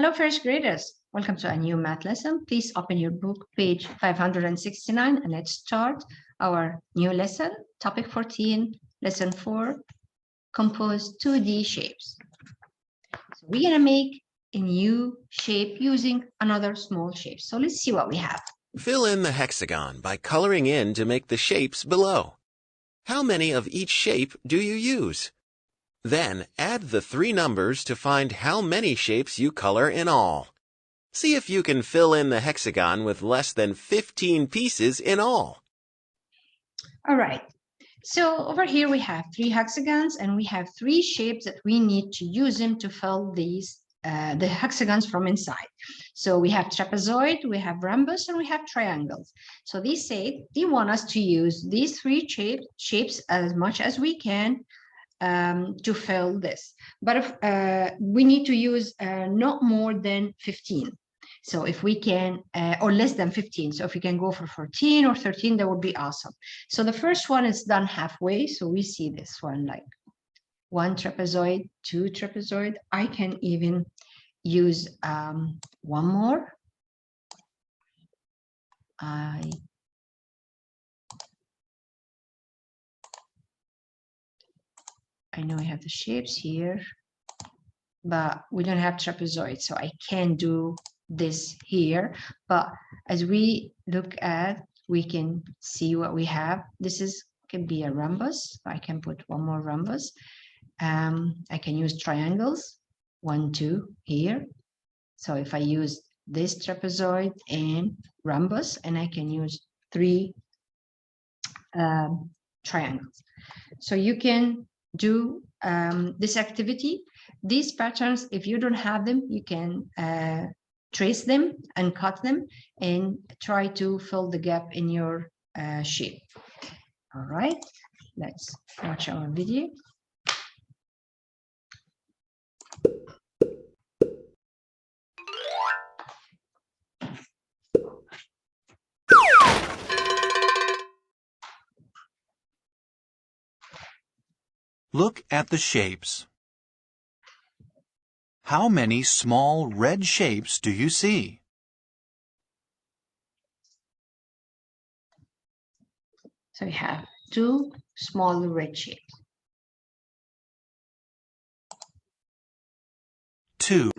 Hello, first graders. Welcome to a new math lesson. Please open your book, page 569, and let's start our new lesson, topic 14, lesson 4, compose 2D shapes. So we're going to make a new shape using another small shape. So let's see what we have. Fill in the hexagon by coloring in to make the shapes below. How many of each shape do you use? Then add the 3 numbers to find how many shapes you color in all. See if you can fill in the hexagon with less than 15 pieces in all. All right. So over here we have 3 hexagons and we have 3 shapes that we need to use them to fill these the hexagons from inside. So we have trapezoid, we have rhombus, and we have triangles. So they say they want us to use these 3 shapes as much as we can to fill this. But if, we need to use not more than 15. So if we can, or less than 15. So if we can go for 14 or 13, that would be awesome. So the first one is done halfway. So we see this one like 1 trapezoid, 2 trapezoid. I can even use one more. I know I have the shapes here, but we don't have trapezoid, so I can't do this here. But as we look at, we can see what we have. This can be a rhombus. I can put one more rhombus. I can use triangles, 1, 2 here. So if I use this trapezoid and rhombus, and I can use 3 triangles. So you can do this activity. These patterns, if you don't have them, you can trace them and cut them and try to fill the gap in your shape. All right, let's watch our video. Look at the shapes. How many small red shapes do you see? So we have 2 small red shapes. 2.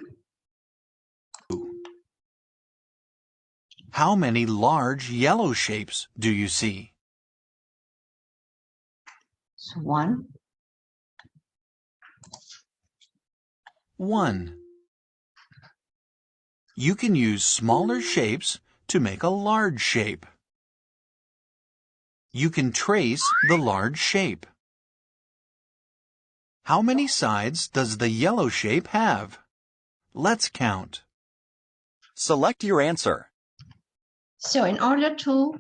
How many large yellow shapes do you see? So 1. 1. You can use smaller shapes to make a large shape. You can trace the large shape. How many sides does the yellow shape have? Let's count. Select your answer. So in order to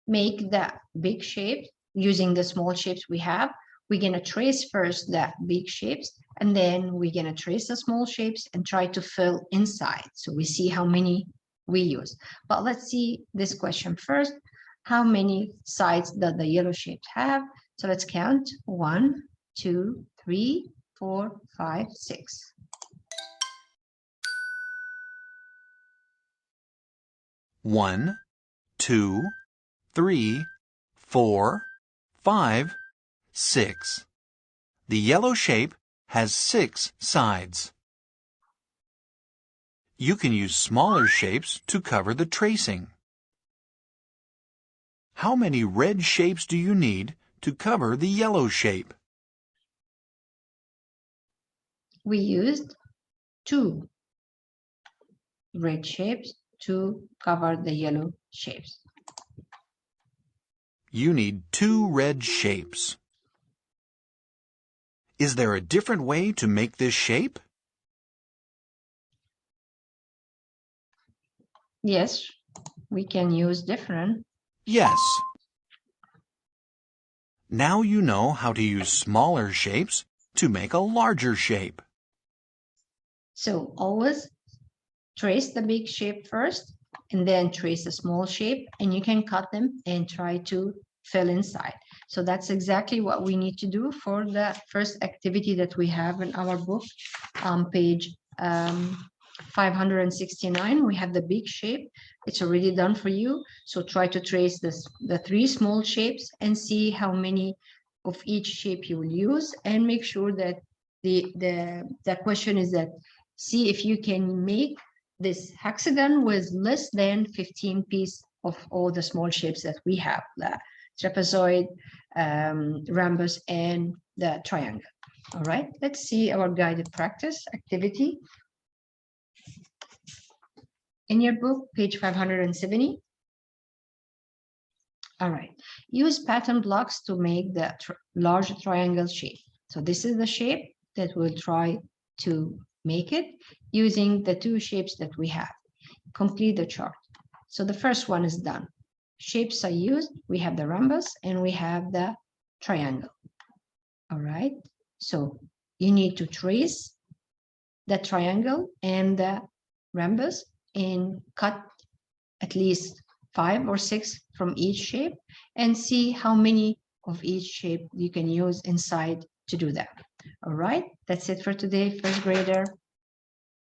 make the big shape using the small shapes we have, we're going to trace first the big shapes, and then we're going to trace the small shapes and try to fill inside. So we see how many we use. But let's see this question first. How many sides does the yellow shape have? So let's count. 1, 2, 3, 4, 5, 6. One, 2, 3, 4, 5, 6. The yellow shape has 6 sides. You can use smaller shapes to cover the tracing. How many red shapes do you need to cover the yellow shape? We used 2 red shapes to cover the yellow shapes. You need 2 red shapes. Is there a different way to make this shape? Yes, we can use different. Yes. Now you know how to use smaller shapes to make a larger shape. So always trace the big shape first and then trace a small shape, and you can cut them and try to fill inside. So that's exactly what we need to do for the first activity that we have in our book on page 569, we have the big shape. It's already done for you. So try to trace the three small shapes and see how many of each shape you will use, and make sure that the question is that see if you can make this hexagon with less than 15 pieces of all the small shapes that we have, the trapezoid, rhombus, and the triangle. All right, let's see our guided practice activity. In your book, page 570. All right, use pattern blocks to make the large triangle shape. So this is the shape that we'll try to make it using the two shapes that we have. Complete the chart. So the first one is done. Shapes I used, we have the rhombus and we have the triangle. All right, so you need to trace the triangle and the rhombus and cut at least 5 or 6 from each shape and see how many of each shape you can use inside to do that. All right, that's it for today, first grader.